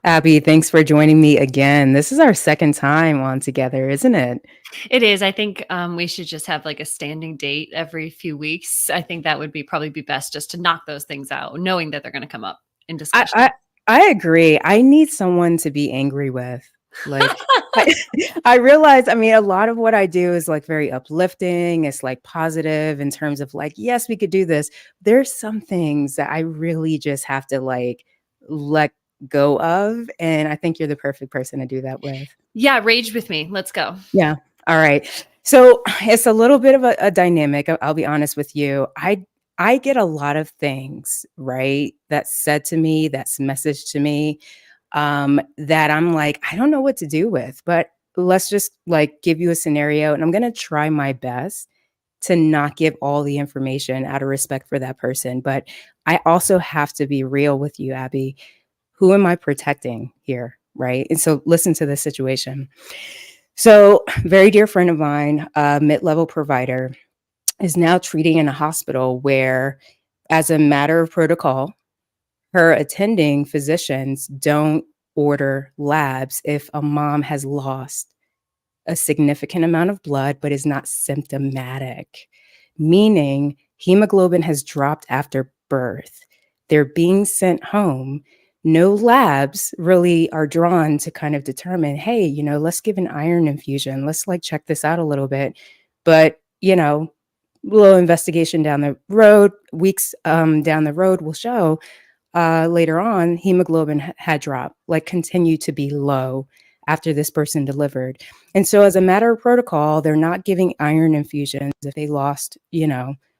Abby, thanks for joining me again. This is our second time on together, isn't it? It is. I think we should just have like a standing date every few weeks. I think that would be probably be best just to knock those things out, knowing that they're going to come up in I, discussion. I I agree. I need someone to be angry with. Like I, I realize, I mean, a lot of what I do is like very uplifting. It's like positive in terms of like, yes, we could do this. There's some things that I really just have to like let go of. And I think you're the perfect person to do that with. Yeah, rage with me. Let's go. Yeah. All right. So it's a little bit of a dynamic. I'll be honest with you. I get a lot of things, right, that's said to me, that's messaged to me, that I'm like, I don't know what to do with. But let's just like give you a scenario, and I'm gonna try my best to not give all the information out of respect for that person. But I also have to be real with you, Abby. Who am I protecting here? Right. And so listen to this situation. So, very dear friend of mine, a mid-level provider, is now treating in a hospital where, as a matter of protocol, her attending physicians don't order labs if a mom has lost a significant amount of blood but is not symptomatic, meaning hemoglobin has dropped after birth. They're being sent home. No labs really are drawn to kind of determine, hey, let's give an iron infusion. Let's like check this out a little bit. But, little investigation down the road, weeks down the road will show later on, hemoglobin had dropped, like continued to be low after this person delivered. And so, as a matter of protocol, they're not giving iron infusions if they lost,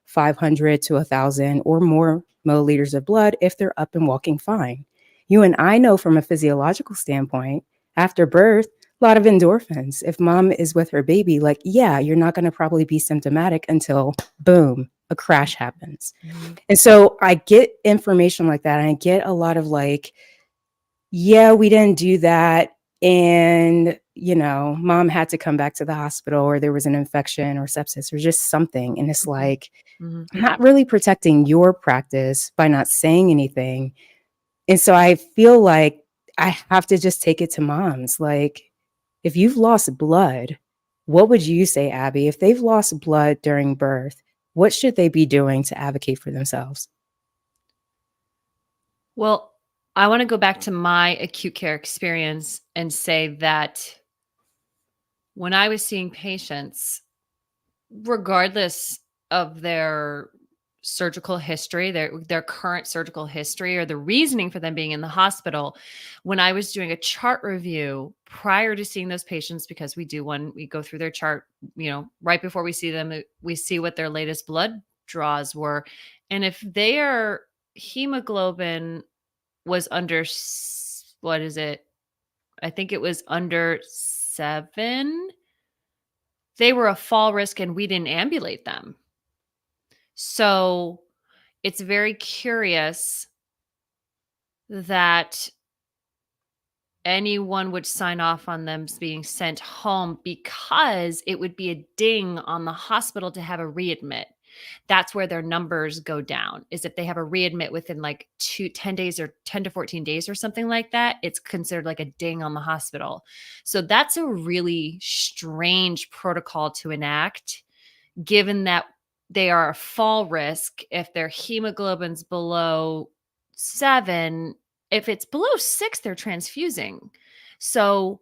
500 to 1,000 or more milliliters of blood if they're up and walking fine. You and I know from a physiological standpoint, after birth, a lot of endorphins. If mom is with her baby, like, yeah, you're not going to probably be symptomatic until boom, a crash happens. Mhm. And so I get information like that. And I get a lot of like, yeah, we didn't do that. And, mom had to come back to the hospital or there was an infection or sepsis or just something. And it's Mhm. like, Mhm. I'm not really protecting your practice by not saying anything. And so I feel like I have to just take it to moms. Like, if you've lost blood, what would you say, Abby? If they've lost blood during birth, what should they be doing to advocate for themselves? Well, I want to go back to my acute care experience and say that when I was seeing patients, regardless of their surgical history, their current surgical history or the reasoning for them being in the hospital, when I was doing a chart review prior to seeing those patients, because we go through their chart, right before we see them, we see what their latest blood draws were. And if their hemoglobin was under what is it? I think it was under 7, they were a fall risk and we didn't ambulate them. So it's very curious that anyone would sign off on them being sent home because it would be a ding on the hospital to have a readmit. That's where their numbers go down, is if they have a readmit within like 10 days or 10 to 14 days or something like that, it's considered like a ding on the hospital. So that's a really strange protocol to enact, given that they are a fall risk if their hemoglobin's below 7. If it's below 6, they're transfusing. So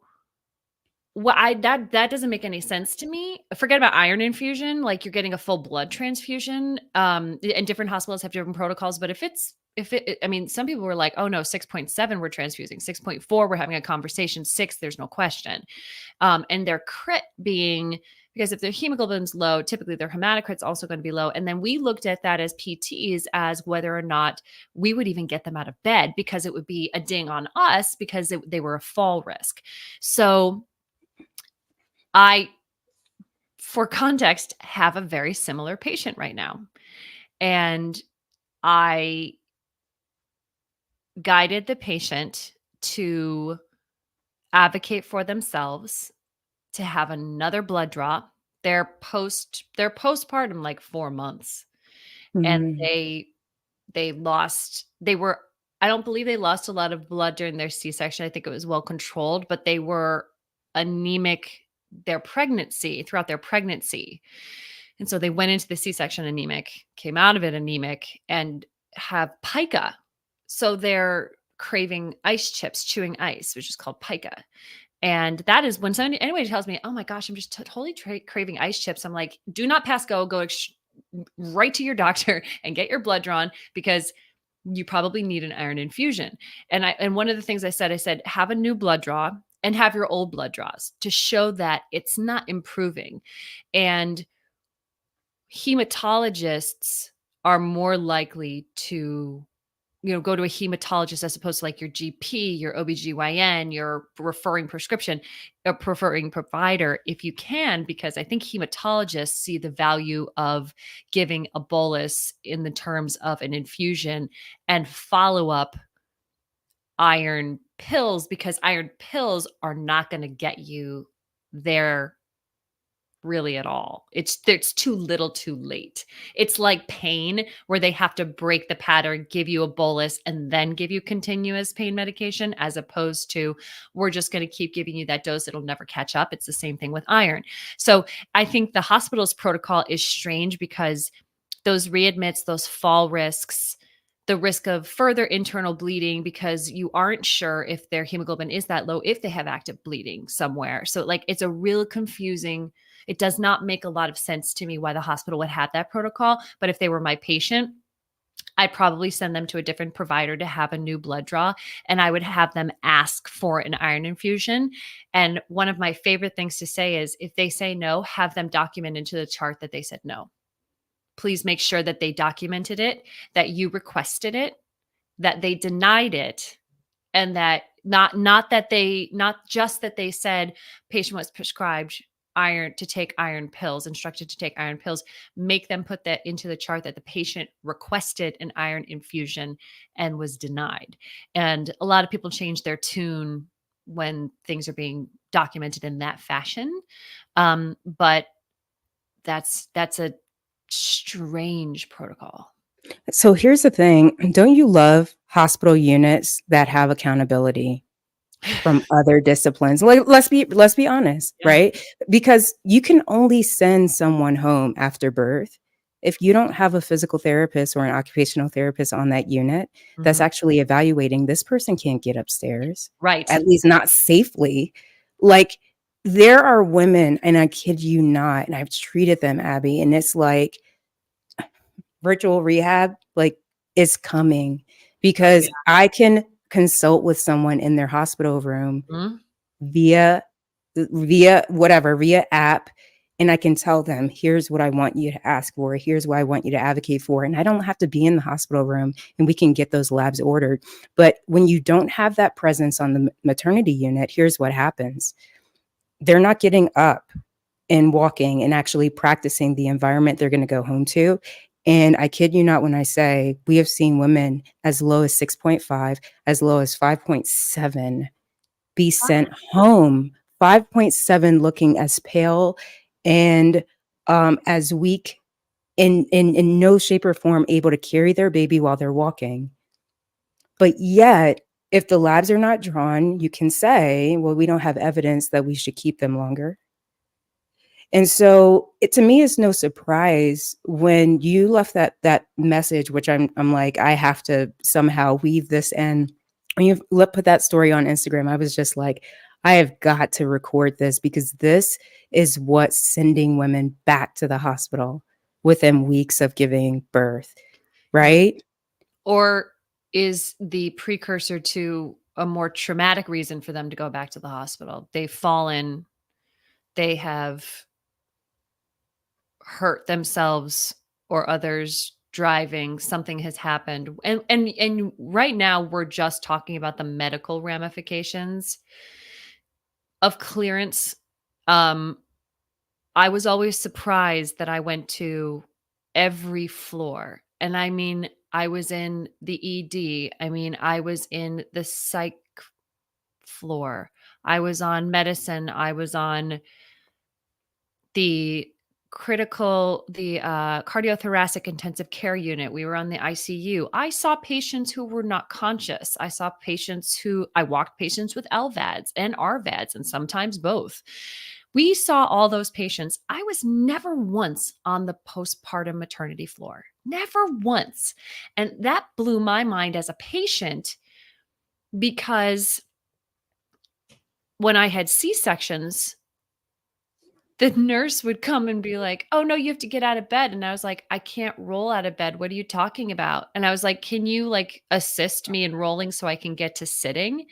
what I that doesn't make any sense to me. Forget about iron infusion, like you're getting a full blood transfusion. And different hospitals have different protocols, but if it I mean, some people were like, "Oh no, 6.7 we're transfusing. 6.4 we're having a conversation. 6 there's no question." And their crit being, because if their hemoglobin's low, typically their hematocrit's also going to be low. And then we looked at that as PTs as whether or not we would even get them out of bed, because it would be a ding on us because they were a fall risk. So I, for context, have a very similar patient right now. And I guided the patient to advocate for themselves, to have another blood draw. They're postpartum like 4 months, and Mhm. they were I don't believe they lost a lot of blood during their C-section. I think it was well controlled, but they were anemic throughout their pregnancy. And so they went into the C-section anemic, came out of it anemic, and have pica. So they're craving ice chips, chewing ice, which is called pica. And that is when anybody tells me, "Oh my gosh, I'm just totally craving ice chips." I'm like, "Do not pass go. Go right to your doctor and get your blood drawn because you probably need an iron infusion." And one of the things I said, have a new blood draw and have your old blood draws to show that it's not improving. And hematologists are more likely to go to a hematologist as opposed to like your GP, your OBGYN, your referring prescription, or preferring provider if you can, because I think hematologists see the value of giving a bolus in the terms of an infusion and follow up iron pills, because iron pills are not going to get you there really at all. It's too little too late. It's like pain where they have to break the pattern, give you a bolus, and then give you continuous pain medication, as opposed to we're just going to keep giving you that dose. It'll never catch up. It's the same thing with iron. So I think the hospital's protocol is strange because those readmits, those fall risks, the risk of further internal bleeding because you aren't sure if their hemoglobin is that low, if they have active bleeding somewhere. So, like, it's a real confusing. It does not make a lot of sense to me why the hospital would have that protocol. But if they were my patient, I'd probably send them to a different provider to have a new blood draw, and I would have them ask for an iron infusion. And one of my favorite things to say is if they say no, have them document into the chart that they said no. Please make sure that they documented it, that you requested it, that they denied it, and that not just that they said patient was prescribed iron pills, instructed to take iron pills. Make them put that into the chart that the patient requested an iron infusion and was denied. And a lot of people change their tune when things are being documented in that fashion. But that's a strange protocol. So here's the thing. Don't you love hospital units that have accountability from other disciplines? Like, let's be honest, Yeah. right? Because you can only send someone home after birth if you don't have a physical therapist or an occupational therapist on that unit that's Mhm. actually evaluating this person can't get upstairs, Right. at least not safely. Like, there are women, and I kid you not, and I've treated them, Abby, and it's like virtual rehab, like, is coming Oh, because yeah. I can consult with someone in their hospital room Mhm. via via app, and I can tell them, "Here's what I want you to ask for. Here's what I want you to advocate for," and I don't have to be in the hospital room, and we can get those labs ordered. But when you don't have that presence on the maternity unit, here's what happens. They're not getting up and walking and actually practicing the environment they're gonna go home to. And I kid you not when I say we have seen women as low as 6.5, as low as 5.7 be sent home, 5.7 looking as pale and as weak in no shape or form able to carry their baby while they're walking. But yet, if the labs are not drawn, you can say, well, we don't have evidence that we should keep them longer. And so, to me, it's no surprise when you left that message, which I'm like, I have to somehow weave this in. When you put that story on Instagram, I was just like, I have got to record this because this is what's sending women back to the hospital within weeks of giving birth, Yeah. right? Or is the precursor to a more traumatic reason for them to go back to the hospital. They've fallen, they have hurt themselves or others driving, something has happened. And right now we're just talking about the medical ramifications of clearance. Um I was always surprised that I went to every floor. And I mean, I was in the ED. I mean, I was in the psych floor. I was on medicine. I was on the cardiothoracic intensive care unit. We were on the ICU. I saw patients who were not conscious. I walked patients with LVADs and RVADs, and sometimes both. We saw all those patients. I was never once on the postpartum maternity floor, never once. And that blew my mind as a patient because when I had C-sections, the nurse would come and be like, "Oh, no, you have to get out of bed." And I was like, "I can't roll out of bed. What are you talking about?" And I was like, "Can you like assist me in rolling so I can get to sitting?"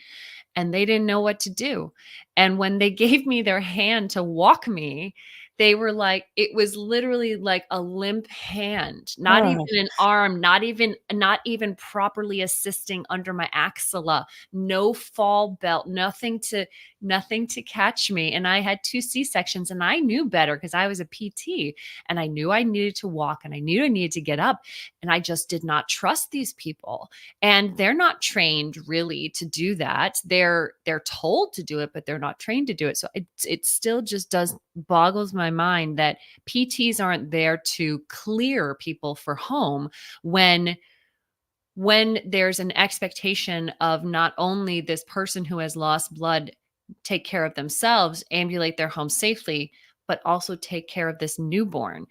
And they didn't know what to do. And when they gave me their hand to walk me, they were like, it was literally like a limp hand, not even Oh, an arm, not even properly assisting under my axilla, no fall belt, nothing to catch me. And I had two C-sections and I knew better because I was a PT and I knew I needed to walk and I knew I needed to get up. And I just did not trust these people, and they're not trained really to do that. They're told to do it, but they're not trained to do it. So it still just does boggles my mind that PTs aren't there to clear people for home when there's an expectation of not only this person who has lost blood take care of themselves, ambulate their home safely, but also take care of this newborn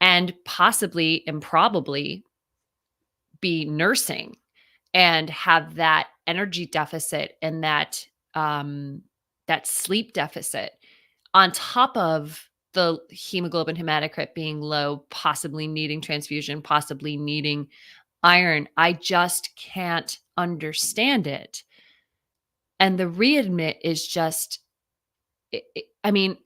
and possibly and probably be nursing and have that energy deficit and that sleep deficit on top of the hemoglobin hematocrit being low, possibly needing transfusion, possibly needing iron. I just can't understand it. And the readmit is just, I mean,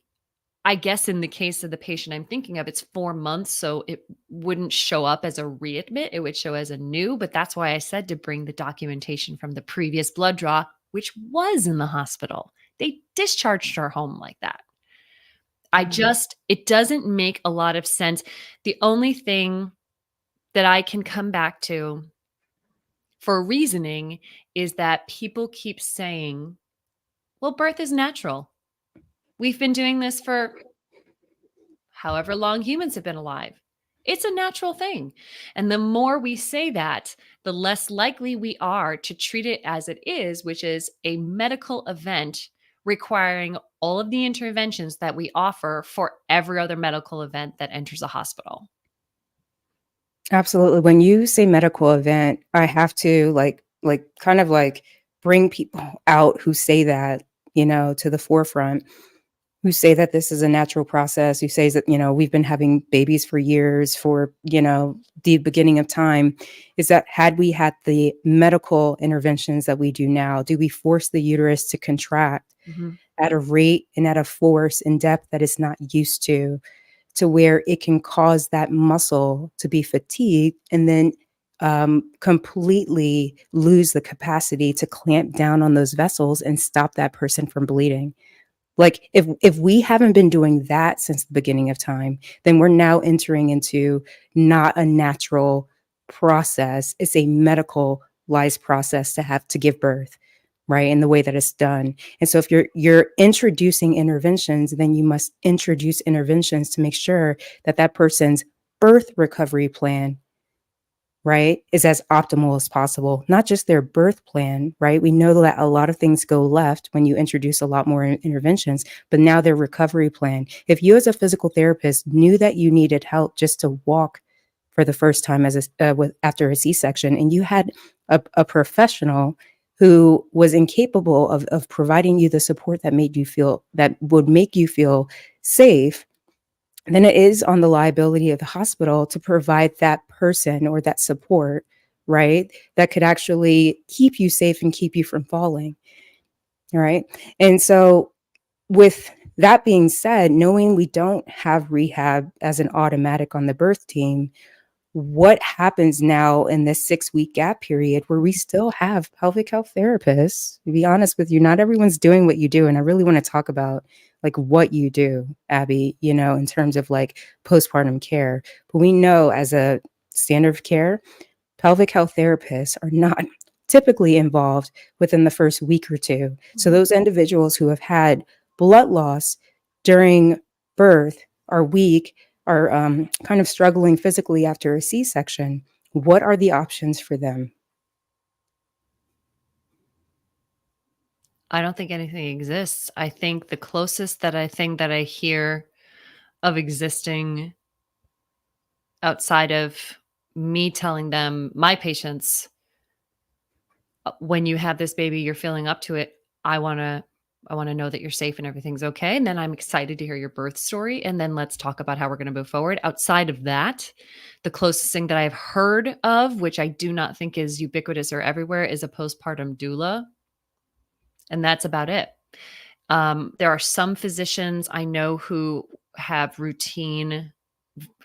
I guess in the case of the patient I'm thinking of, it's 4 months, so it wouldn't show up as a readmit, it would show as a new, but that's why I said to bring the documentation from the previous blood draw, which was in the hospital. They discharged her home like that. mm, It doesn't make a lot of sense. The only thing that I can come back to for reasoning is that people keep saying, well, birth is natural. We've been doing this for however long humans have been alive. It's a natural thing. And the more we say that, the less likely we are to treat it as it is, which is a medical event requiring all of the interventions that we offer for every other medical event that enters a hospital. absolutely. When you say medical event, I have to kind of like bring people out who say that, to the forefront, who say that this is a natural process, who says that, we've been having babies for years, for, the beginning of time, is that had we had the medical interventions that we do now, do we force the uterus to contract Mhm. at a rate and at a force and depth that it's not used to where it can cause that muscle to be fatigued and then completely lose the capacity to clamp down on those vessels and stop that person from bleeding. Like, if we haven't been doing that since the beginning of time, then we're now entering into not a natural process. It's a medicalized process to have to give birth, right? In the way that it's done. And so if you're introducing interventions, then you must introduce interventions to make sure that that person's birth recovery plan, right, is as optimal as possible. Not just their birth plan, right? We know that a lot of things go left when you introduce a lot more interventions, but now their recovery plan. If you, as a physical therapist, knew that you needed help just to walk for the first time after a C-section, and you had a professional who was incapable of providing you the support that would make you feel safe, then it is on the liability of the hospital to provide that person or that support, right? That could actually keep you safe and keep you from falling. All right. And so, with that being said, knowing we don't have rehab as an automatic on the birth team, what happens now in this 6-week gap period where we still have pelvic health therapists? To be honest with you, not everyone's doing what you do. And I really want to talk about like what you do, Abby, in terms of like postpartum care. But we know, as a standard of care, pelvic health therapists are not typically involved within the first week or two. So Mhm. those individuals who have had blood loss during birth are weak, are kind of struggling physically after a C-section, what are the options for them? I don't think anything exists. I think the closest that I think that I hear of existing outside of me telling them, my patients, when you have this baby, you're feeling up to it. I want to I want to know that you're safe and everything's okay. And then I'm excited to hear your birth story. And then let's talk about how we're going to move forward. Outside of that, the closest thing that I've heard of, which I do not think is ubiquitous or everywhere, is a postpartum doula. And that's about it. There are some physicians I know who have routine,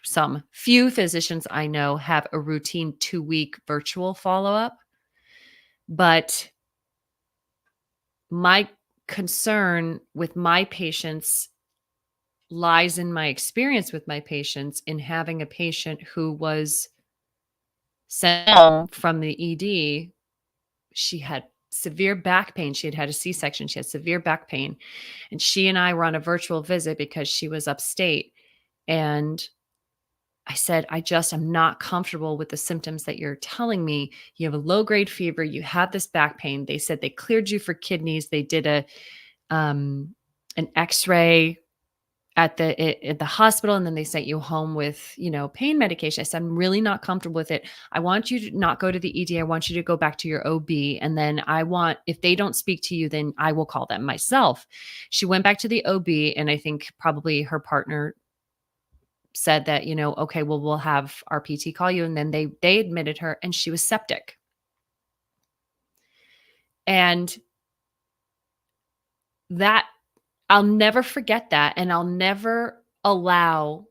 some few physicians I know have a routine 2-week virtual follow up. But my concern with my patients lies in my experience with my patients in having a patient who was sent home from the ED. She had severe back pain. She had had a C-section. She had severe back pain. And she and I were on a virtual visit because she was upstate. And I said, I'm not comfortable with the symptoms that you're telling me. You have a low grade fever. You have this back pain. They said they cleared you for kidneys. They did an X-ray at the hospital, and then they sent you home with, pain medication. I said, I'm really not comfortable with it. I want you to not go to the ED. I want you to go back to your OB. And then if they don't speak to you, then I will call them myself. She went back to the OB, and I think probably her partner said that, okay, well, we'll have our PT call you. And then they admitted her, and she was septic. And that, I'll never forget that. And I'll never allow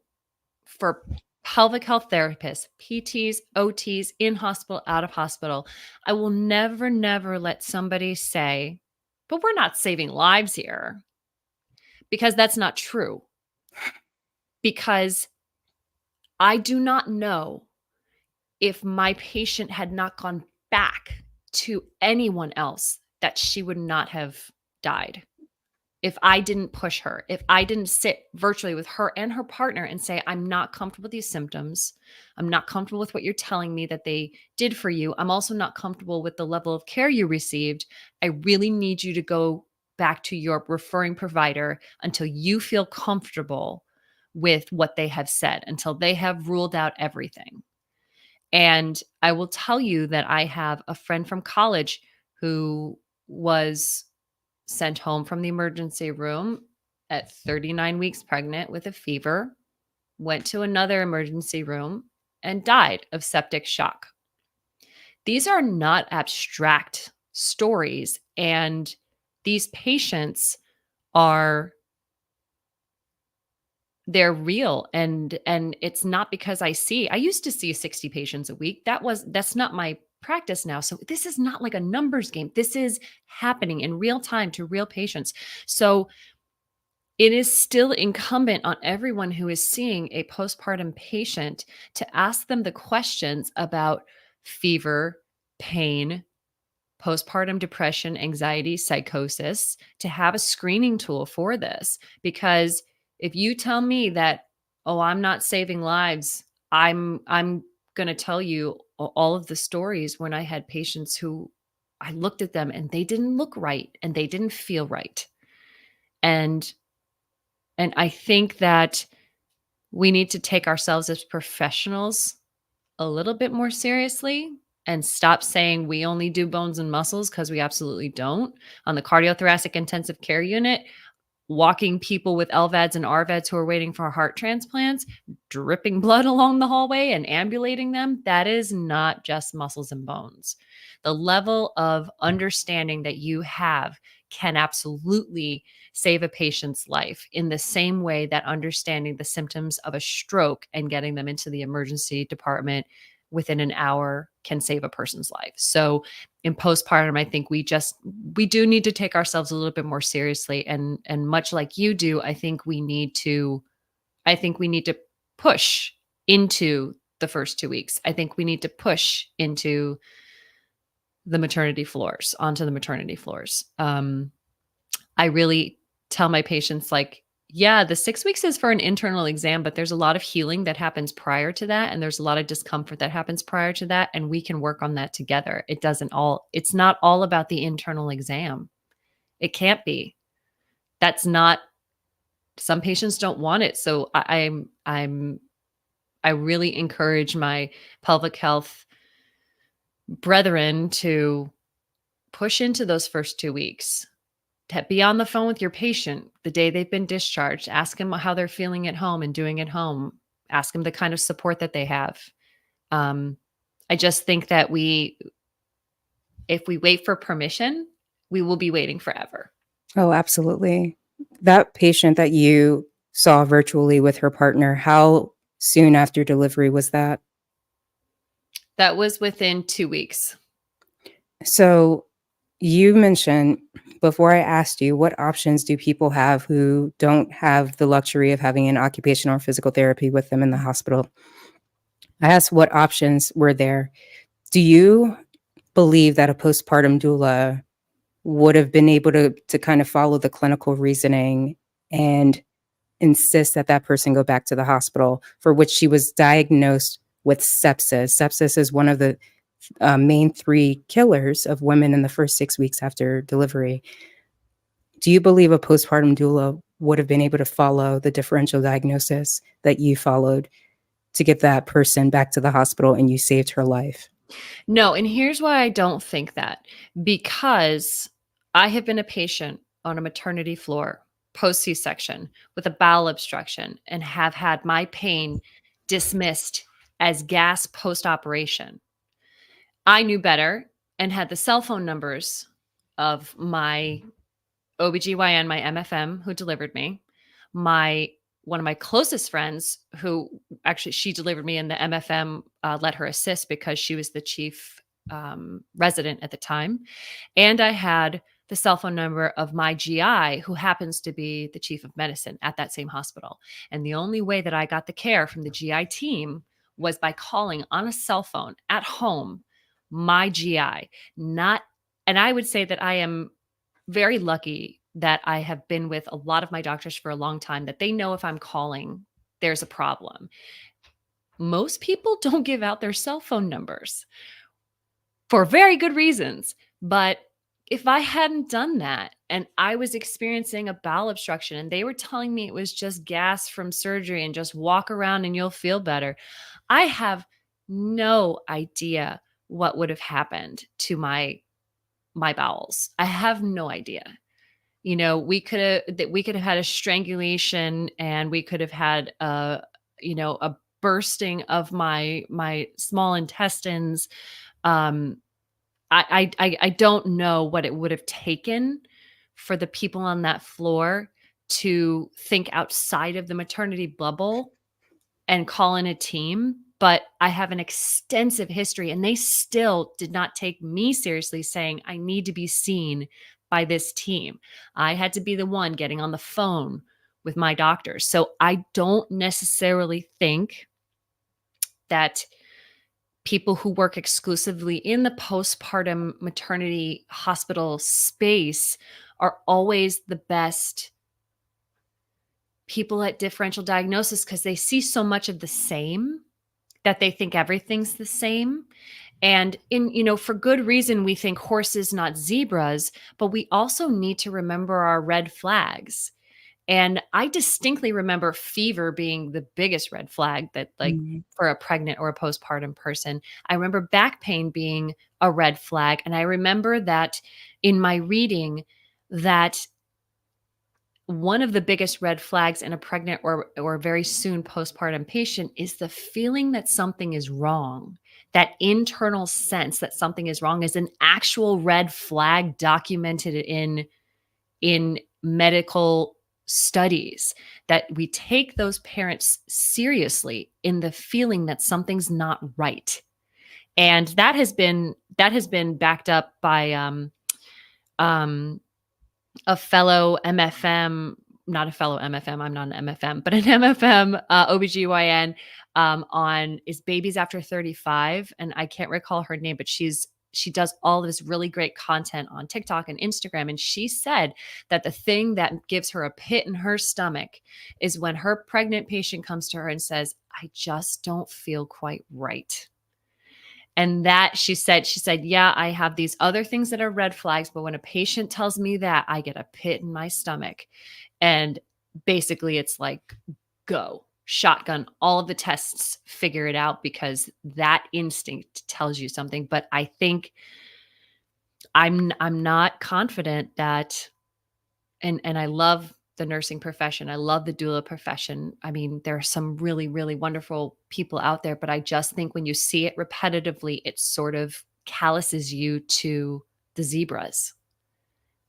for pelvic health therapists, PTs, OTs, in hospital, out of hospital. I will never, never let somebody say, but we're not saving lives here, because that's not true. Because I do not know if my patient had not gone back to anyone else that she would not have died. If I didn't push her, if I didn't sit virtually with her and her partner and say, I'm not comfortable with these symptoms. I'm not comfortable with what you're telling me that they did for you. I'm also not comfortable with the level of care you received. I really need you to go back to your referring provider until you feel comfortable with what they have said, until they have ruled out everything. And I will tell you that I have a friend from college who was sent home from the emergency room at 39 weeks pregnant with a fever, went to another emergency room, and died of septic shock. These are not abstract stories. And these patients are they're real, and it's not because I used to see 60 patients a week. That's not my practice now. So this is not like a numbers game. This is happening in real time to real patients. So it is still incumbent on everyone who is seeing a postpartum patient to ask them the questions about fever, pain, postpartum depression, anxiety, psychosis, to have a screening tool for this. Because if you tell me that, oh, I'm not saving lives, I'm going to tell you all of the stories when I had patients who I looked at them and they didn't look right and they didn't feel right. And I think that we need to take ourselves as professionals a little bit more seriously and stop saying we only do bones and muscles, because we absolutely don't. On the cardiothoracic intensive care unit, walking people with LVADs and RVADs who are waiting for heart transplants, dripping blood along the hallway and ambulating them, that is not just muscles and bones. The level of understanding that you have can absolutely save a patient's life, in the same way that understanding the symptoms of a stroke and getting them into the emergency department within an hour can save a person's life. So in postpartum, I think we do need to take ourselves a little bit more seriously. And much like you do, I think we need to push into the first 2 weeks. I think we need to push into onto the maternity floors. I really tell my patients, like, Yeah, the 6 weeks is for an internal exam, but there's a lot of healing that happens prior to that, and there's a lot of discomfort that happens prior to that, and we can work on that together. It's not all about the internal exam. It can't be. That's not Some patients don't want it. So I really encourage my pelvic health brethren to push into those first 2 weeks. To be on the phone with your patient the day they've been discharged. Ask them how they're feeling at home and doing at home. Ask them the kind of support that they have. Um, I just think that if we wait for permission, we will be waiting forever. Oh, absolutely. That patient that you saw virtually with her partner, how soon after delivery was that? That was within 2 weeks. So you mentioned before I asked you, what options do people have who don't have the luxury of having an occupational or physical therapy with them in the hospital? I asked what options were there. Do you believe that a postpartum doula would have been able to kind of follow the clinical reasoning and insist that that person go back to the hospital, for which she was diagnosed with sepsis? Sepsis is one of the main three killers of women in the first 6 weeks after delivery. Do you believe a postpartum doula would have been able to follow the differential diagnosis that you followed to get that person back to the hospital and you saved her life? No, and here's why I don't think that. Because I have been a patient on a maternity floor post C-section with a bowel obstruction and have had my pain dismissed as gas post-operation. I knew better and had the cell phone numbers of my OBGYN, my MFM who delivered me, my one of my closest friends who actually she delivered me and the MFM let her assist because she was the chief resident at the time. And I had the cell phone number of my GI who happens to be the chief of medicine at that same hospital. And the only way that I got the care from the GI team was by calling on a cell phone at home my GI. Not And I would say that I am very lucky that I have been with a lot of my doctors for a long time, that they know if I'm calling, there's a problem. Most people don't give out their cell phone numbers for very good reasons. But if I hadn't done that and I was experiencing a bowel obstruction and they were telling me it was just gas from surgery and just walk around and you'll feel better, I have no idea what would have happened to my bowels. I have no idea. We could have had a strangulation and we could have had a bursting of my small intestines. um I don't know what it would have taken for the people on that floor to think outside of the maternity bubble and call in a team, but I have an extensive history and they still did not take me seriously saying I need to be seen by this team. I had to be the one getting on the phone with my doctors. So I don't necessarily think that people who work exclusively in the postpartum maternity hospital space are always the best people at differential diagnosis because they see so much of the same that they think everything's the same. And for good reason, we think horses, not zebras, but we also need to remember our red flags. And I distinctly remember fever being the biggest red flag that, like, Mhm. for a pregnant or a postpartum person. I remember back pain being a red flag. And I remember that in my reading, that one of the biggest red flags in a pregnant or very soon postpartum patient is the feeling that something is wrong. That internal sense that something is wrong is an actual red flag documented in medical studies, that we take those parents seriously in the feeling that something's not right. And that has been backed up by um a fellow MFM, not a fellow MFM, I'm not an MFM, but an MFM OBGYN on is babies after 35. And I can't recall her name, but she's she does all this really great content on TikTok and Instagram. And she said that the thing that gives her a pit in her stomach is when her pregnant patient comes to her and says, I just don't feel quite right. And that she said, yeah, I have these other things that are red flags, but when a patient tells me that, I get a pit in my stomach. And basically, it's like, go shotgun all of the tests, figure it out, because that instinct tells you something. But I think I'm not confident that, and I love the nursing profession. I love the doula profession. I mean, there are some really, really wonderful people out there, but I just think when you see it repetitively, it sort of calluses you to the zebras.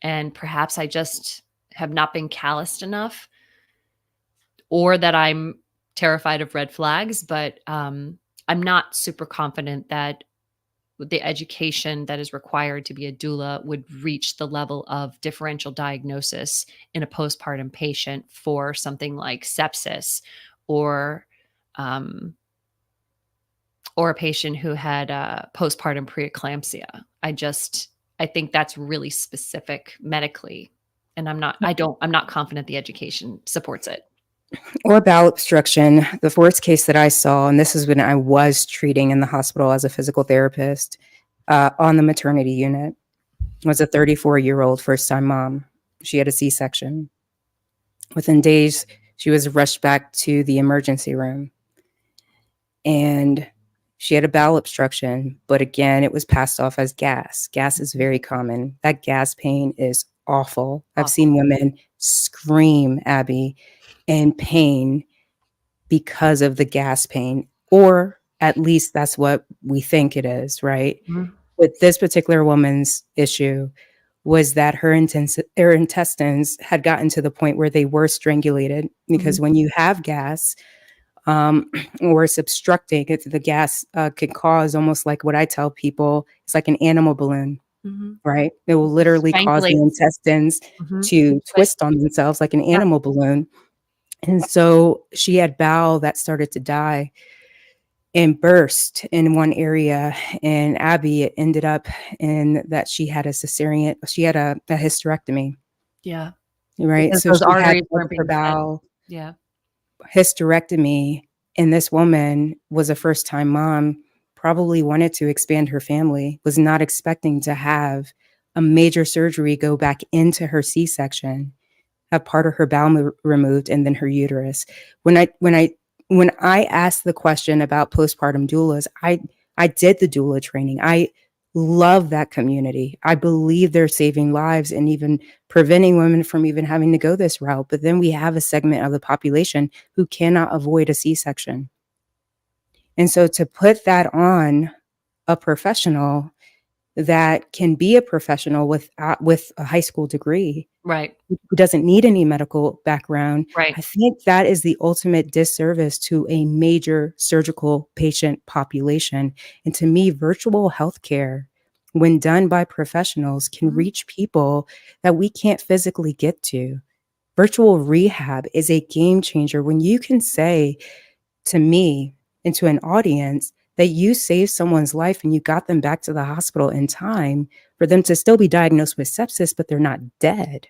And perhaps I just have not been calloused enough, or that I'm terrified of red flags, but I'm not super confident that the education that is required to be a doula would reach the level of differential diagnosis in a postpartum patient for something like sepsis, or um, or a patient who had postpartum preeclampsia. I think that's really specific medically, and I'm not confident the education supports it. Or bowel obstruction. The worst case that I saw, and this is when I was treating in the hospital as a physical therapist, on the maternity unit, was a 34-year-old first-time mom. She had a C-section. Within days, she was rushed back to the emergency room, and she had a bowel obstruction, but again, it was passed off as gas. Gas is very common. That gas pain is awful. I've Awful. seen women scream, Abby, in pain because of the gas pain, or at least that's what we think it is, right? Mhm. With this particular woman's issue was that her intestines had gotten to the point where they were strangulated, because Mhm. when you have gas, um, or it's obstructing, the gas can cause almost like what I tell people, it's like an animal balloon, Mhm. right? It will literally cause the Strangulates. intestines Mhm. to Twist. twist on themselves like an Yeah. animal balloon. And so she had bowel that started to die and burst in one area. And Abby, it ended up in that she had a cesarean, she had a hysterectomy, Yeah. right? Because So those she had arteries both weren't of her being fed. bowel, Yeah. hysterectomy. And this woman was a first time mom, probably wanted to expand her family, was not expecting to have a major surgery go back into her C section, have part of her bowel removed, and then her uterus. When I asked the question about postpartum doulas, I did the doula training. I love that community. I believe they're saving lives and even preventing women from even having to go this route. But then we have a segment of the population who cannot avoid a C-section. And so to put that on a professional that can be a professional with a high school degree, Right. who doesn't need any medical background, Right. I think that is the ultimate disservice to a major surgical patient population. And to me, virtual healthcare, when done by professionals, can Mhm. reach people that we can't physically get to. Virtual rehab is a game changer when you can say to me and to an audience that you saved someone's life and you got them back to the hospital in time for them to still be diagnosed with sepsis, but they're not dead.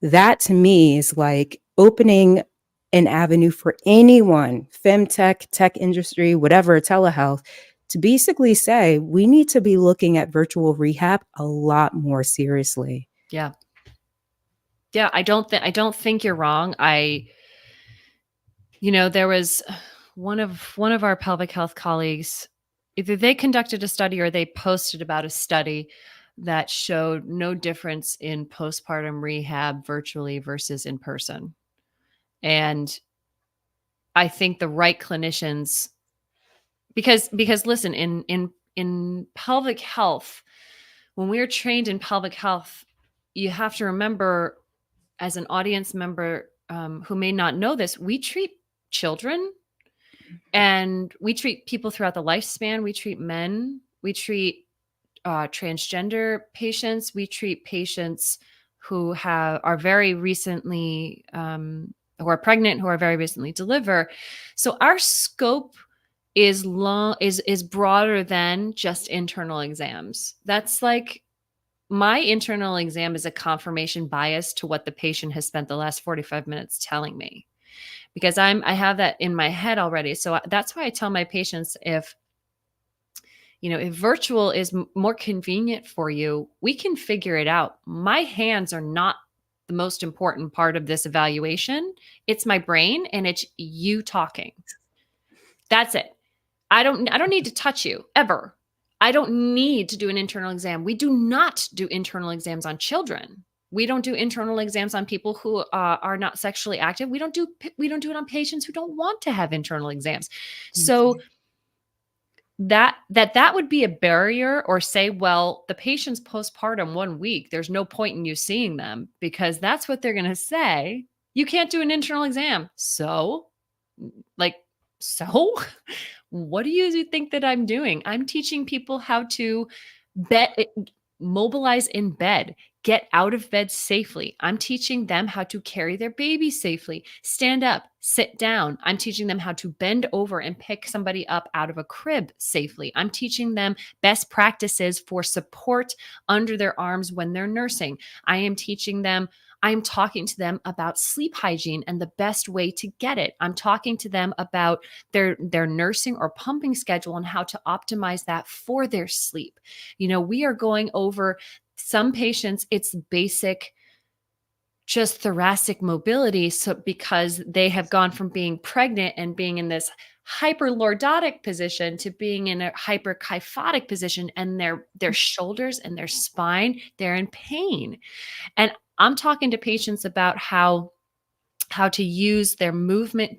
That to me is like opening an avenue for anyone, femtech, tech industry, whatever, telehealth, to basically say we need to be looking at virtual rehab a lot more seriously. Yeah. Yeah, I don't think you're wrong. There was one of our pelvic health colleagues, either they conducted a study or they posted about a study that showed no difference in postpartum rehab virtually versus in person. And I think the right clinicians, because listen, in pelvic health, when we are trained in pelvic health, you have to remember, as an audience member who may not know this, we treat children and we treat people throughout the lifespan. We treat men, we treat transgender patients, we treat patients who are very recently who are pregnant, who are very recently deliver. So our scope is broader than just internal exams. That's like my internal exam is a confirmation bias to what the patient has spent the last 45 minutes telling me, because I have that in my head already. So that's why I tell my patients, if virtual is more convenient for you, we can figure it out. My hands are not the most important part of this evaluation. It's my brain and it's you talking. That's it. I don't need to touch you ever. I don't need to do an internal exam. We do not do internal exams on children. We don't do internal exams on people who are not sexually active. We don't do it on patients who don't want to have internal exams. So that would be a barrier, or say, well, the patient's postpartum 1 week, there's no point in you seeing them, because that's what they're going to say. You can't do an internal exam. So, like, so what do you think that I'm doing? I'm teaching people how to mobilize in bed, get out of bed safely. I'm teaching them how to carry their baby safely, stand up, sit down. I'm teaching them how to bend over and pick somebody up out of a crib safely. I'm teaching them best practices for support under their arms when they're nursing. I'm talking to them about sleep hygiene and the best way to get it. I'm talking to them about their nursing or pumping schedule and how to optimize that for their sleep. We are going over some patients, it's basic just thoracic mobility. So because they have gone from being pregnant and being in this hyperlordotic position to being in a hyperkyphotic position, and their shoulders and their spine, they're in pain. And I'm talking to patients about how to use their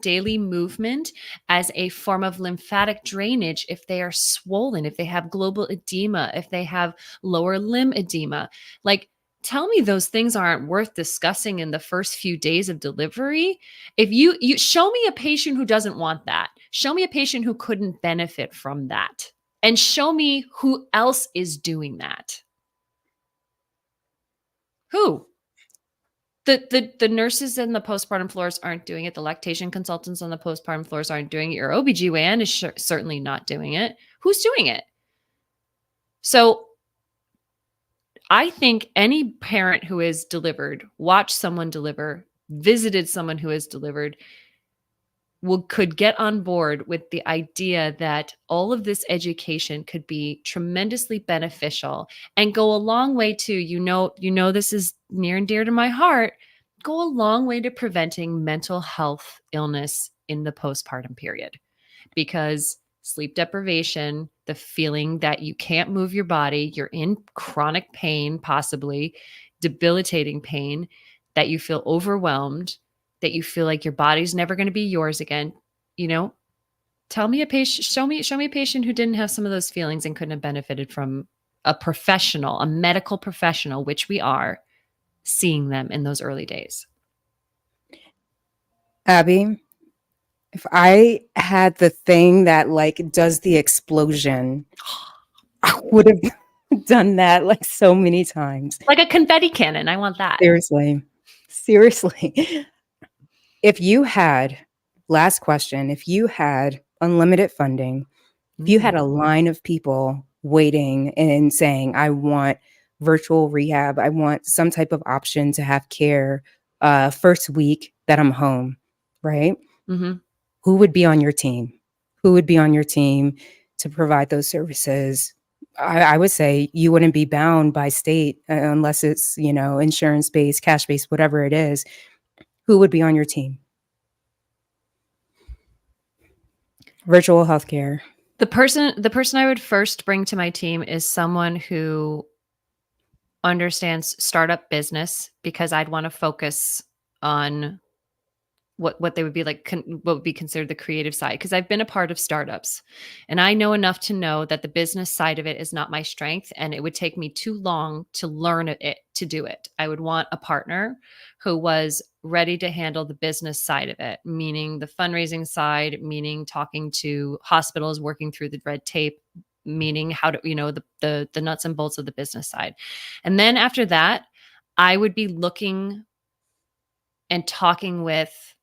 daily movement, as a form of lymphatic drainage if they are swollen, if they have global edema, if they have lower limb edema. Like, tell me those things aren't worth discussing in the first few days of delivery. If you show me a patient who doesn't want that, show me a patient who couldn't benefit from that, and show me who else is doing that. Who? The nurses in the postpartum floors aren't doing it. The lactation consultants on the postpartum floors aren't doing it. Your OBGYN is certainly not doing it. Who's doing it? So I think any parent who has delivered, watched someone deliver, visited someone who has delivered, could get on board with the idea that all of this education could be tremendously beneficial and go a long way to, this is near and dear to my heart, go a long way to preventing mental health illness in the postpartum period. Because sleep deprivation, the feeling that you can't move your body, you're in chronic pain, possibly debilitating pain, that you feel overwhelmed, that you feel like your body's never going to be yours again. Tell me a patient, show me a patient who didn't have some of those feelings and couldn't have benefited from a professional, a medical professional, which we are, seeing them in those early days. Abby, if I had the thing that does the explosion, I would have done that so many times. Like a confetti cannon. I want that. Seriously. If you had, last question, if you had unlimited funding, if you had a line of people waiting and saying, I want virtual rehab, I want some type of option to have care first week that I'm home, right? Mm-hmm. Who would be on your team? Who would be on your team to provide those services? I would say you wouldn't be bound by state unless it's, insurance-based, cash-based, whatever it is. Who would be on your team? Virtual healthcare. The person I would first bring to my team is someone who understands startup business, because I'd want to focus on what they would be like, what would be considered the creative side. Because I've been a part of startups, and I know enough to know that the business side of it is not my strength, and it would take me too long to learn it to do it. I would want a partner who was ready to handle the business side of it, meaning the fundraising side, meaning talking to hospitals, working through the red tape, meaning how to, the nuts and bolts of the business side. And then after that, I would be looking and talking with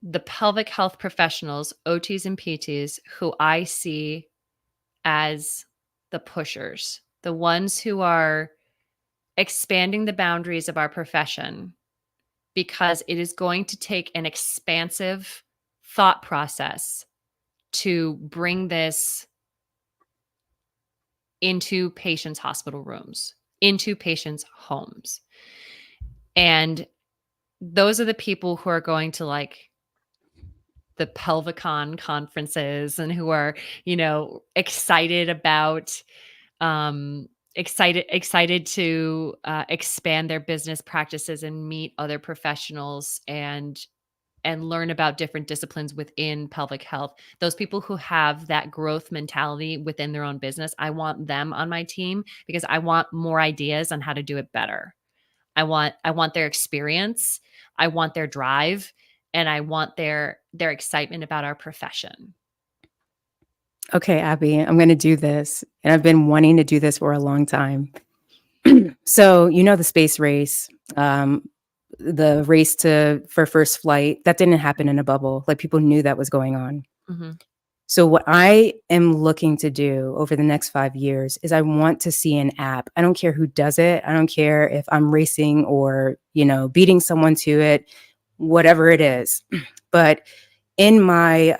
the pelvic health professionals, OTs and PTs, who I see as the pushers, the ones who are expanding the boundaries of our profession, because it is going to take an expansive thought process to bring this into patients' hospital rooms, into patients' homes. And those are the people who are going to like the Pelvicon conferences and who are, excited about excited to expand their business practices and meet other professionals and learn about different disciplines within pelvic health. Those people who have that growth mentality within their own business, I want them on my team because I want more ideas on how to do it better. I want their experience, I want their drive, and I want their excitement about our profession. Okay, Abby, I'm going to do this. And I've been wanting to do this for a long time. So, the space race, the race for first flight, that didn't happen in a bubble. Like people knew that was going on. Mhm. So what I am looking to do over the next 5 years is I want to see an app. I don't care who does it. I don't care if I'm racing or, beating someone to it, whatever it is. But in my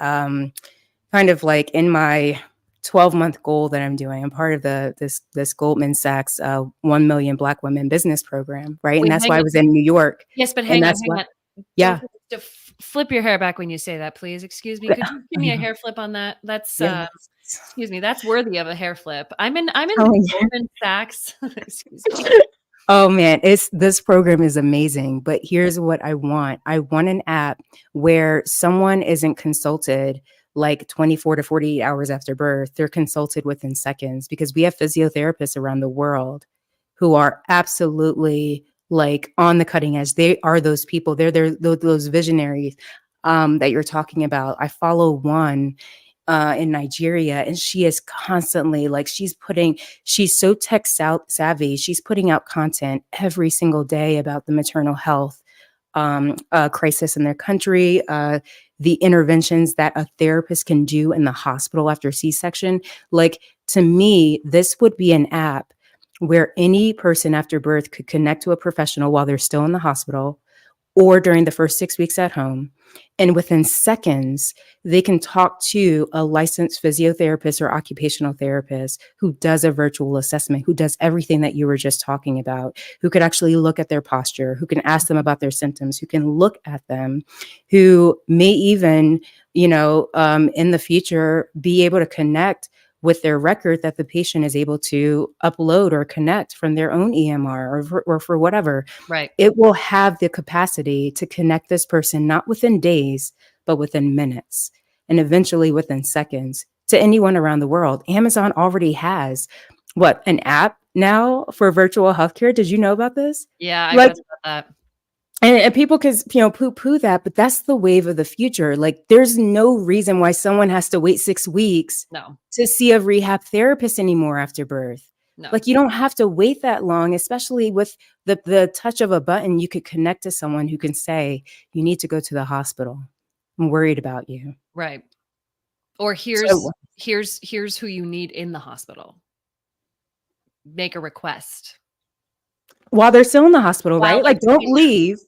kind of like in my 12-month goal that I'm doing, I'm part of this Goldman Sachs 1 million Black women business program, right? And Wait, that's why hang I on. was in New York. Yes, but And hang on, that's hang what, on. Don't yeah. forget to flip your hair back when you say that, please. Excuse me. Could you give me a hair flip on that? That's Yes. excuse me. That's worthy of a hair flip. I'm in the Telling you. Goldman Sachs. Excuse me. Oh man, this program is amazing, but here's what I want. I want an app where someone isn't consulted like 24 to 48 hours after birth. They're consulted within seconds because we have physiotherapists around the world who are absolutely like on the cutting edge. They are those people. They're those visionaries that you're talking about. I follow one in Nigeria, and she is constantly like she's so tech savvy. She's putting out content every single day about the maternal health crisis in their country, the interventions that a therapist can do in the hospital after C-section. Like to me, this would be an app where any person after birth could connect to a professional while they're still in the hospital or during the first 6 weeks at home. And within seconds, they can talk to a licensed physiotherapist or occupational therapist who does a virtual assessment, who does everything that you were just talking about, who could actually look at their posture, who can ask them about their symptoms, who can look at them, who may even, in the future, be able to connect with their record that the patient is able to upload or connect from their own EMR or for whatever. Right. It will have the capacity to connect this person not within days, but within minutes and eventually within seconds to anyone around the world. Amazon already has an app now for virtual healthcare. Did you know about this? Yeah, I Like, read about that. and people could, poo-poo that, but that's the wave of the future. Like, there's no reason why someone has to wait 6 weeks No. to see a rehab therapist anymore after birth. No. Like, you don't have to wait that long, especially with the touch of a button. You could connect to someone who can say, you need to go to the hospital. I'm worried about you. Right. Or So here's who you need in the hospital. Make a request. while they're still in the hospital, While right? they're Like, don't sitting there. leave.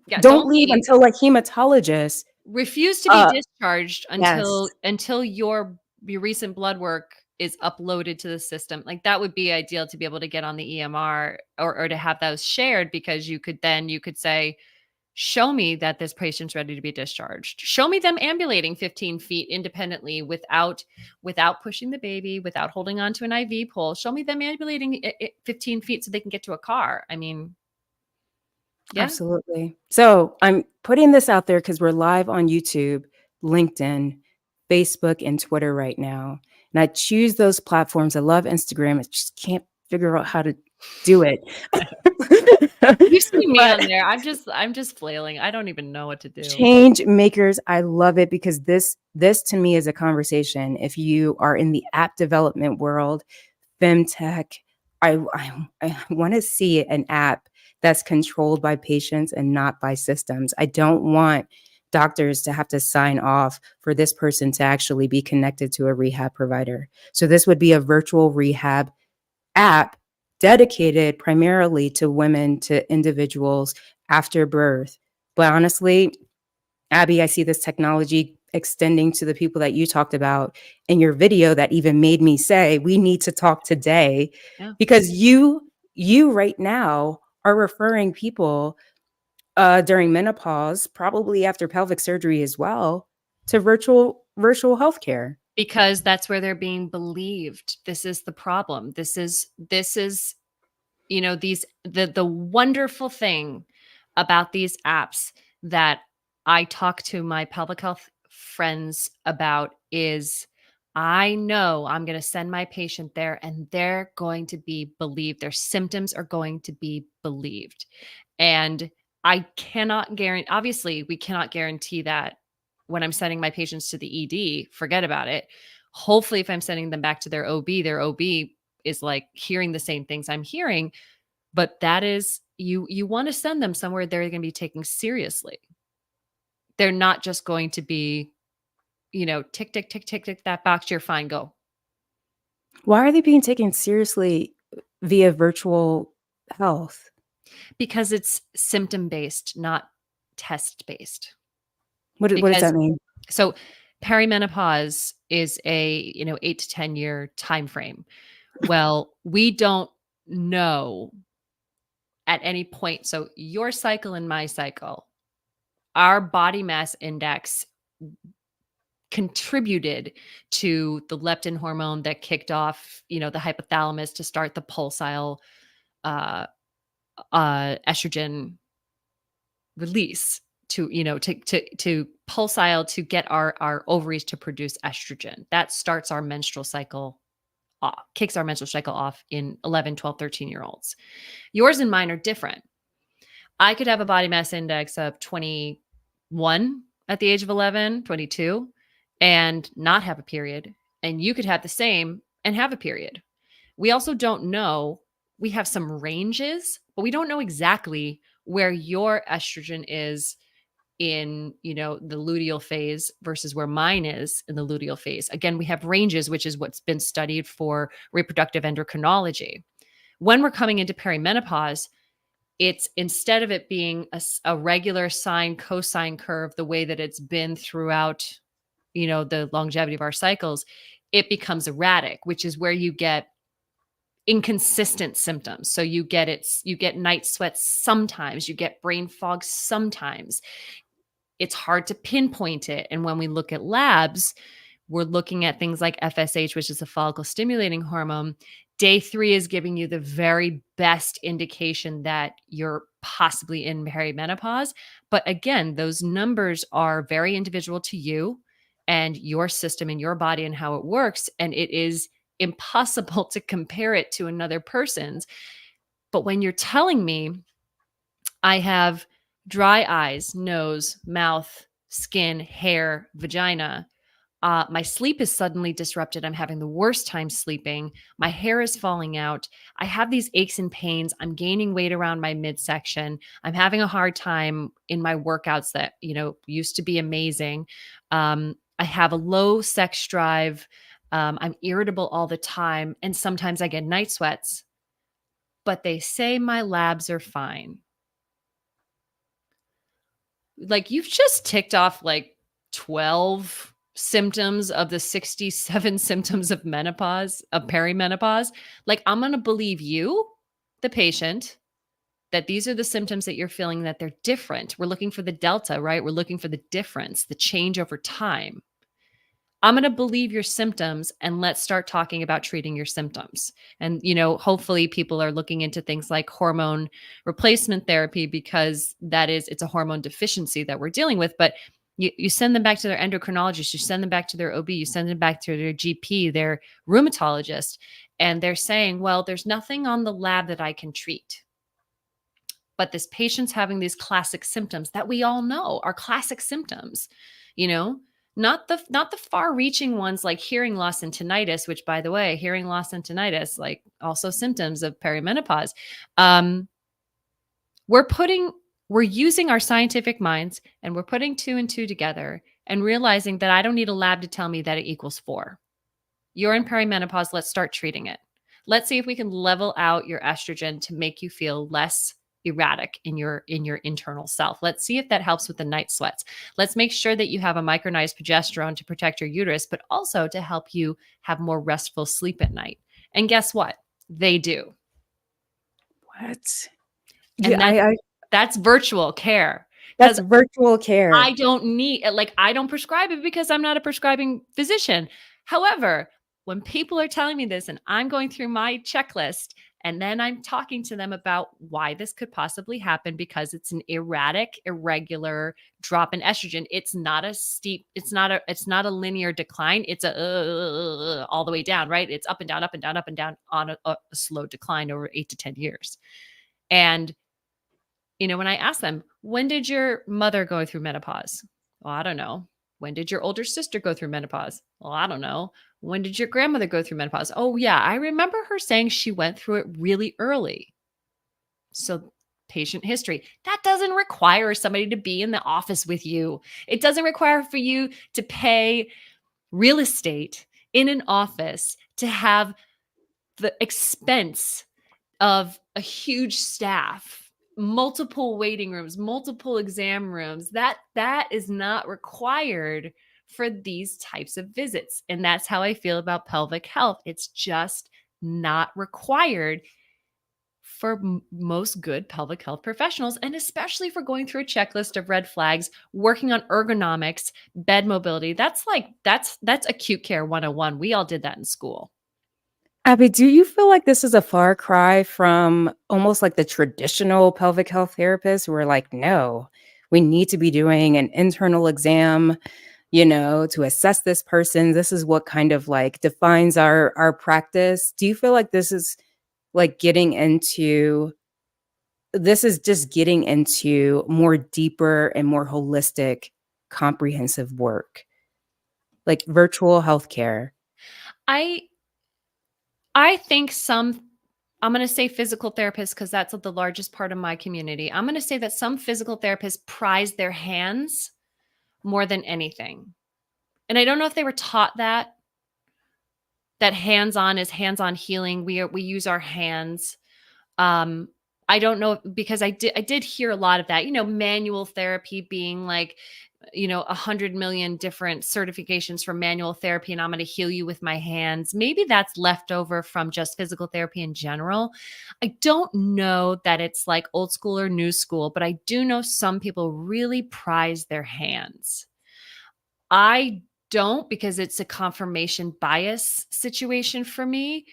Yeah, Don't don't leave leave. until like hematologists. Refuse to be Uh, discharged until yes. your recent blood work is uploaded to the system. Like that would be ideal to be able to get on the EMR or to have those shared because you could say, show me that this patient's ready to be discharged. Show me them ambulating 15 feet independently without pushing the baby, without holding on to an IV pole. Show me them ambulating 15 feet so they can get to a car. I mean, yeah. Absolutely. So I'm putting this out there because we're live on YouTube, LinkedIn, Facebook, and Twitter right now. And I choose those platforms. I love Instagram. I just can't figure out how to do it. You see me But on there. I'm just flailing. I don't even know what to do. change makers, I love it because this to me is a conversation. If you are in the app development world, femtech, I want to see an app that's controlled by patients and not by systems. I don't want doctors to have to sign off for this person to actually be connected to a rehab provider. So this would be a virtual rehab app dedicated primarily to women, to individuals after birth. But honestly, Abby, I see this technology extending to the people that you talked about in your video that even made me say, we need to talk today Yeah. because you right now are referring people during menopause, probably after pelvic surgery as well, to virtual healthcare. Because that's where they're being believed. This is the problem. This is these the wonderful thing about these apps that I talk to my public health friends about is I know I'm going to send my patient there and they're going to be believed. Their symptoms are going to be believed. And I cannot guarantee, obviously, we cannot guarantee that when I'm sending my patients to the ED, forget about it. Hopefully, if I'm sending them back to their OB is like hearing the same things I'm hearing, but that is you want to send them somewhere they're going to be taken seriously. They're not just going to be, tick, tick, tick, tick, tick, that box, you're fine, go. Why are they being taken seriously via virtual health? Because it's symptom based, not test based. What does Because that mean? so perimenopause is a 8 to 10 year time frame. Well, we don't know at any point. So your cycle and my cycle, our body mass index contributed to the leptin hormone that kicked off, the hypothalamus to start the pulsatile uh, estrogen release to pulsatile to get our ovaries to produce estrogen. That starts our menstrual cycle off, kicks our menstrual cycle off in 11, 12, 13 year olds. Yours and mine are different. I could have a body mass index of 21 at the age of 11, 22, and not have a period. And you could have the same and have a period. We also don't know, we have some ranges, but we don't know exactly where your estrogen is in, the luteal phase versus where mine is in the luteal phase. Again, we have ranges, which is what's been studied for reproductive endocrinology. When we're coming into perimenopause, it's instead of it being a regular sine cosine curve, the way that it's been throughout, the longevity of our cycles, it becomes erratic, which is where you get inconsistent symptoms. So you get night sweats sometimes, you get brain fog sometimes. It's hard to pinpoint it. And when we look at labs, we're looking at things like FSH, which is a follicle stimulating hormone. Day 3 is giving you the very best indication that you're possibly in perimenopause. But again, those numbers are very individual to you and your system and your body and how it works. And it is impossible to compare it to another person's. But when you're telling me I have dry eyes, nose, mouth, skin, hair, vagina, my sleep is suddenly disrupted. I'm having the worst time sleeping. My hair is falling out. I have these aches and pains. I'm gaining weight around my midsection. I'm having a hard time in my workouts that, used to be amazing. I have a low sex drive. I'm irritable all the time. And sometimes I get night sweats, but they say my labs are fine. Like you've just ticked off like 12 symptoms of the 67 symptoms of menopause, of perimenopause. Like I'm going to believe you, the patient, that these are the symptoms that you're feeling, that they're different. We're looking for the delta, right? We're looking for the difference, the change over time. I'm going to believe your symptoms and let's start talking about treating your symptoms. And, hopefully people are looking into things like hormone replacement therapy because it's a hormone deficiency that we're dealing with. But you send them back to their endocrinologist, you send them back to their OB, you send them back to their GP, their rheumatologist, and they're saying, well, there's nothing on the lab that I can treat. But this patient's having these classic symptoms that we all know are classic symptoms, you know, not the far-reaching ones like hearing loss and tinnitus, which by the way, hearing loss and tinnitus, like also symptoms of perimenopause. We're putting We're using our scientific minds and we're putting two and two together and realizing that I don't need a lab to tell me that it equals four. You're in perimenopause. Let's start treating it. Let's see if we can level out your estrogen to make you feel less erratic in your internal self. Let's see if that helps with the night sweats. Let's make sure that you have a micronized progesterone to protect your uterus, but also to help you have more restful sleep at night. And guess what? They do. What? And Yeah, I that's virtual care. that's Because virtual care. I don't need like I don't prescribe it because I'm not a prescribing physician. However, when people are telling me this and I'm going through my checklist and then I'm talking to them about why this could possibly happen because it's an erratic, irregular drop in estrogen. It's not a steep, it's not a linear decline. It's a all the way down, right? It's up and down, up and down, up and down on a slow decline over 8 to 10 years. And when I ask them, when did your mother go through menopause? Well, I don't know. When did your older sister go through menopause? Well, I don't know. When did your grandmother go through menopause? Oh, yeah. I remember her saying she went through it really early. So, patient history. That doesn't require somebody to be in the office with you. It doesn't require for you to pay real estate in an office to have the expense of a huge staff, multiple waiting rooms, multiple exam rooms. That is not required for these types of visits. And that's how I feel about pelvic health. It's just not required for most good pelvic health professionals, and especially for going through a checklist of red flags, working on ergonomics, bed mobility. That's acute care 101. We all did that in school. Abby, do you feel like this is a far cry from almost like the traditional pelvic health therapists who are like, no, we need to be doing an internal exam, to assess this person. This is what kind of like defines our practice. Do you feel like like this is just getting into more deeper and more holistic, comprehensive work, like virtual healthcare? I I think I'm going to say physical therapists because that's the largest part of my community. I'm going to say that some physical therapists prize their hands more than anything. And I don't know if they were taught that hands-on is hands-on healing. We use our hands. Um, I don't know because I did hear a lot of that, manual therapy being like, 100 million different certifications for manual therapy, and I'm going to heal you with my hands. Maybe that's left over from just physical therapy in general. I don't know that it's like old school or new school, but I do know some people really prize their hands. I don't, because it's a confirmation bias situation for me.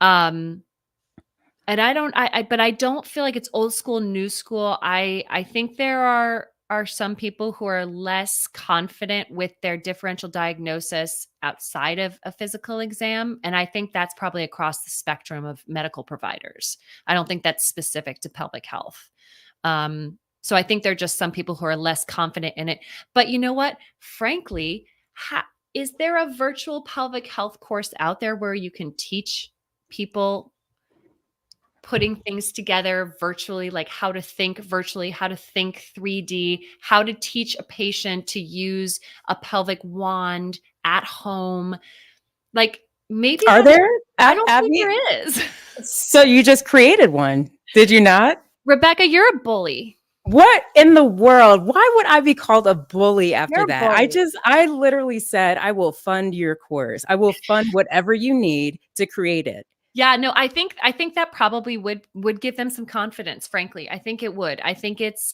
Um, and but I don't feel like it's old school, new school. I think there are some people who are less confident with their differential diagnosis outside of a physical exam. And I think that's probably across the spectrum of medical providers. I don't think that's specific to pelvic health. So I think there are just some people who are less confident in it. But you know what? Frankly, is there a virtual pelvic health course out there where you can teach people putting things together virtually, like how to think virtually, how to think 3D, how to teach a patient to use a pelvic wand at home? Like maybe Are that's, there? I don't think Abby, there is. so you just created one, did you not? Rebecca, you're a bully. What in the world? Why would I be called a bully after You're a that? bully. I literally said, I will fund your course. I will fund whatever you need to create it. Yeah, no, I think that probably would give them some confidence, frankly. I think it would. I think it's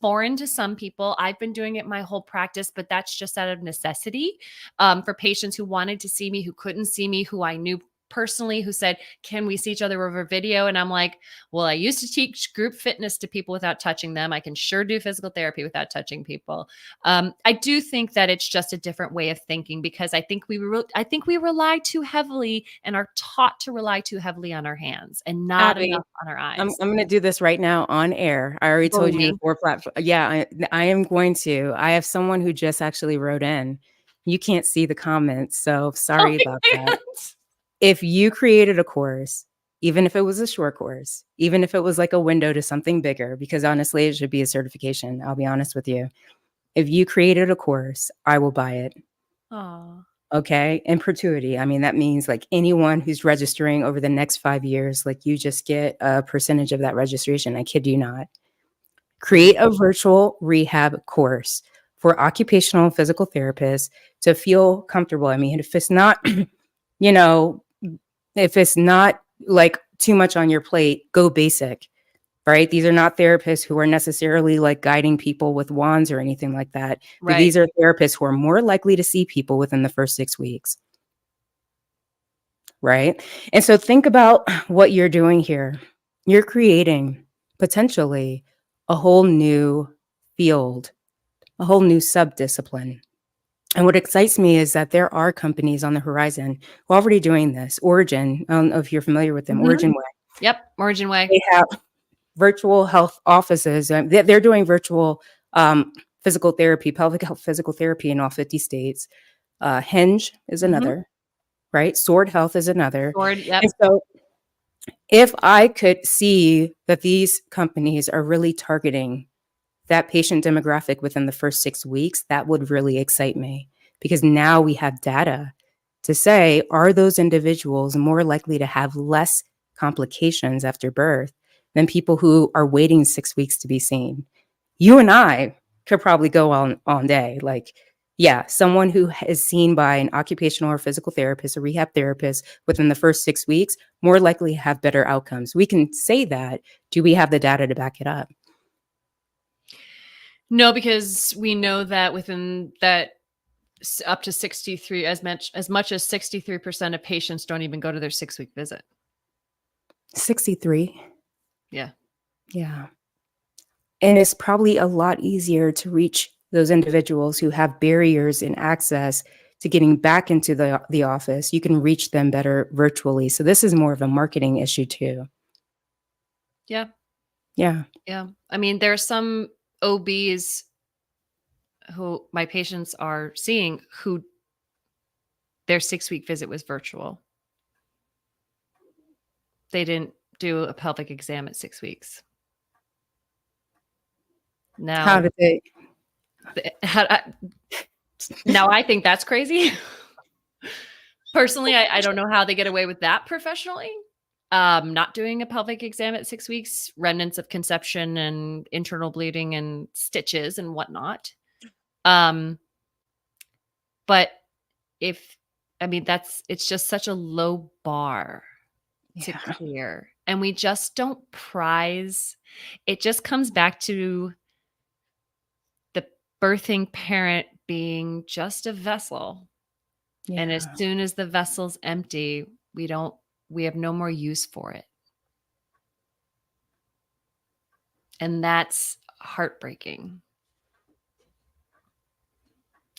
foreign to some people. I've been doing it my whole practice, but that's just out of necessity. For patients who wanted to see me, who couldn't see me, who I knew personally, who said, "Can we see each other over video?" And I'm like, "Well, I used to teach group fitness to people without touching them. I can sure do physical therapy without touching people." I do think that it's just a different way of thinking because I think we rely too heavily and are taught to rely too heavily on our hands and not Abby, enough on our I'm eyes. I'm gonna do this right now on air. I already Bully told you me. before platform. Yeah, I am going to. I have someone who just actually wrote in. You can't see the comments, so Oh sorry my about that. God. If you created a course even if it was a short course, even if it was like a window to something bigger, because honestly, it should be a certification. I'll be honest with you. If you created a course, I will buy it. Oh, Okay. In perpetuity, I mean, that means like anyone who's registering over the next 5 years, like you just get a percentage of that registration. I kid you not. Create great. a virtual rehab course for occupational and physical therapists to feel comfortable. I mean, if it's not, you know, if it's not like too much on your plate, go basic, right? These are not therapists who are necessarily like guiding people with wands or anything like that. Right. These are therapists who are more likely to see people within the first 6 weeks, right? And so think about what you're doing here. You're creating potentially a whole new field, a whole new subdiscipline. And what excites me is that there are companies on the horizon who are already doing this. Origin, I don't know if you're familiar with them, Mhm. Origin Way. Yep, Origin Way. They have virtual health offices. They're doing virtual physical therapy, pelvic health physical therapy in all 50 states. Hinge is Mhm. another, right? Sword Health is another. Sword, And yep. so if I could see that these companies are really targeting that patient demographic within the first 6 weeks, that would really excite me because now we have data to say, are those individuals more likely to have less complications after birth than people who are waiting 6 weeks to be seen? You and I could probably go on all day. Like, yeah, someone who is seen by an occupational or physical therapist, a rehab therapist within the first 6 weeks, more likely have better outcomes. We can say that. Do we have the data to back it up? No, because we know that within that up to 63, as much as 63% of patients don't even go to their 6-week visit. 63. Yeah. Yeah. And it's probably a lot easier to reach those individuals who have barriers in access to getting back into the office. You can reach them better virtually. So this is more of a marketing issue too. Yeah. Yeah. Yeah. I mean, there are some OBs who my patients are seeing who their 6-week visit was virtual. They didn't do a pelvic exam at 6 weeks. How Now, did they how now I think that's crazy. Personally, I don't know how they get away with that professionally. Not doing a pelvic exam at 6 weeks, remnants of conception and internal bleeding and stitches and whatnot. Um, but if I mean, it's just such a low bar to Yeah. clear, and we just don't prize it just comes back to the birthing parent being just a vessel, and as Yeah. soon as the vessel's empty, we have no more use for it, and that's heartbreaking.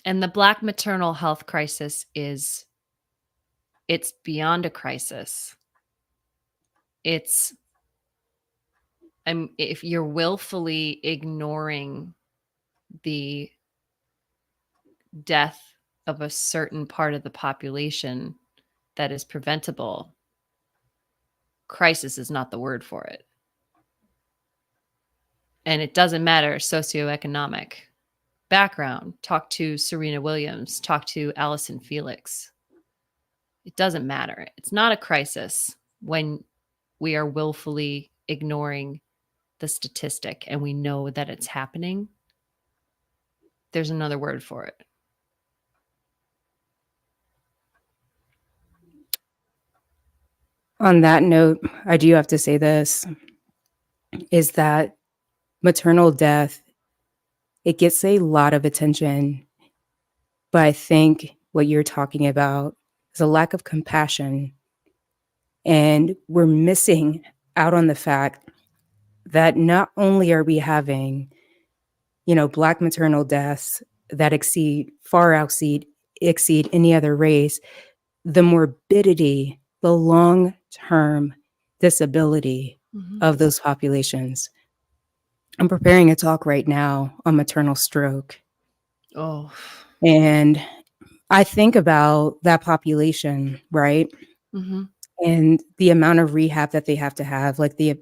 And the Black maternal health crisis it's beyond a crisis. It's if you're willfully ignoring the death of a certain part of the population that is preventable, crisis is not the word for it. And it doesn't matter socioeconomic background. Talk to Serena Williams, talk to Allison Felix. It doesn't matter. It's not a crisis when we are willfully ignoring the statistic and we know that it's happening. There's another word for it. On that note, I do have to say this is that maternal death, it gets a lot of attention, but I think what you're talking about is a lack of compassion. And we're missing out on the fact that not only are we having, Black maternal deaths that far exceed any other race, the morbidity, the long-term disability Mhm. of those populations. I'm preparing a talk right now on maternal stroke. Oh. And I think about that population, right? Mhm. and the amount of rehab that they have to have, like the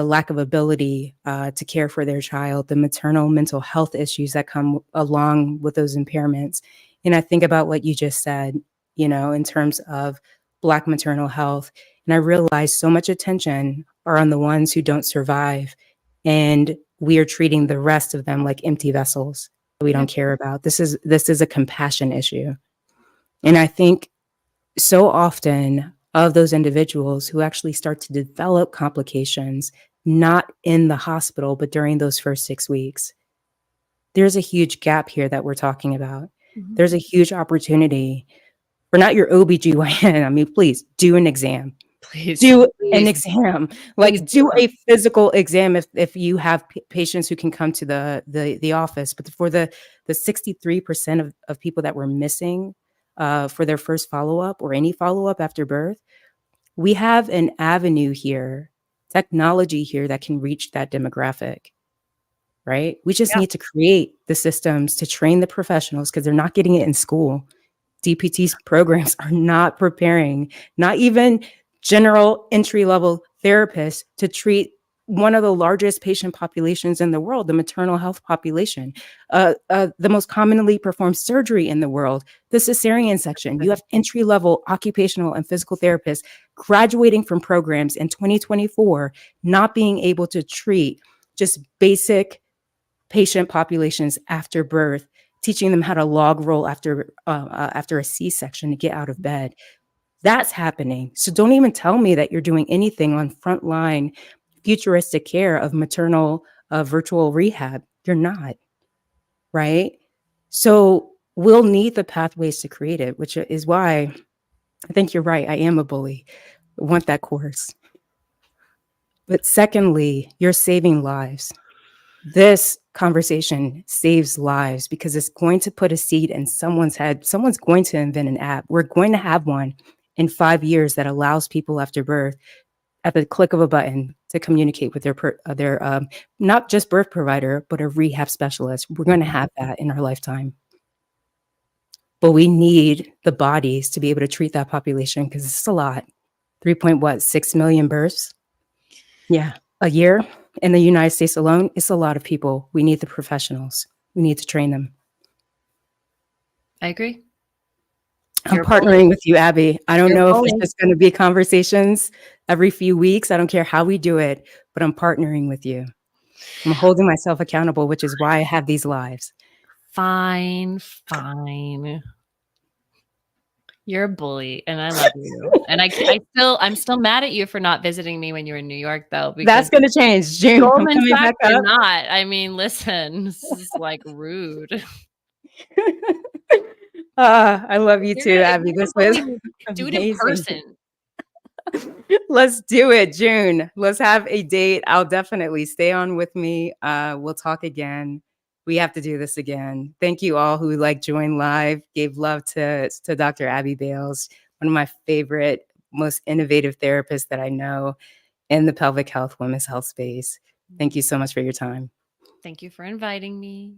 lack of ability to care for their child, the maternal mental health issues that come along with those impairments. And I think about what you just said, in terms of Black maternal health, and I realize so much attention are on the ones who don't survive, and we are treating the rest of them like empty vessels that we Yeah. don't care about. This is a compassion issue, and I think so often of those individuals who actually start to develop complications, not in the hospital, but during those first 6 weeks, there's a huge gap here that we're talking about. Mhm. There's a huge opportunity for not your OBGYN. I mean, please do an exam. Please, Do an please, exam. please Like do do them. a physical exam if you have patients who can come to the office. But for the 63% of people that were missing for their first follow-up or any follow-up after birth, we have an avenue here, technology here that can reach that demographic, right? We just Yeah. need to create the systems to train the professionals because they're not getting it in school. DPT's programs are not preparing, not even general entry level therapists to treat one of the largest patient populations in the world, the maternal health population, the most commonly performed surgery in the world, the cesarean section. You have entry level occupational and physical therapists graduating from programs in 2024, not being able to treat just basic patient populations after birth, teaching them how to log roll after a C-section to get out of bed. That's happening. So don't even tell me that you're doing anything on frontline futuristic care of maternal virtual rehab. You're not, right? So we'll need the pathways to create it, which is why I think you're right. I am a bully. I want that course. But secondly, you're saving lives. This conversation saves lives because it's going to put a seed in someone's head. Someone's going to invent an app. We're going to have one in 5 years that allows people after birth at the click of a button to communicate with their not just birth provider, but a rehab specialist. We're going to have that in our lifetime. But we need the bodies to be able to treat that population because it's a lot. 6 million births. Yeah, a year in the United States alone, it's a lot of people. We need the professionals. We need to train them. I agree. I'm You're a bully. partnering with you, Abby. I don't You're a know if it's bully. just going to be conversations every few weeks. I don't care how we do it, but I'm partnering with you. I'm holding myself accountable, which is why I have these lives. Fine, fine. You're a bully, and I love you. And I'm still mad at you for not visiting me when you were in New York, though, because That's going to change. June, I'm Goldman coming Sachs back did up. not. I mean, listen, this is like rude. I love you too, If Abby. you're This gonna was bully me, do it in amazing. person. Let's do it, June. Let's have a date. I'll definitely stay on with me. We'll talk again. We have to do this again. Thank you all who joined live, gave love to Dr. Abby Bales, one of my favorite, most innovative therapists that I know in the pelvic health, women's health space. Thank you so much for your time. Thank you for inviting me.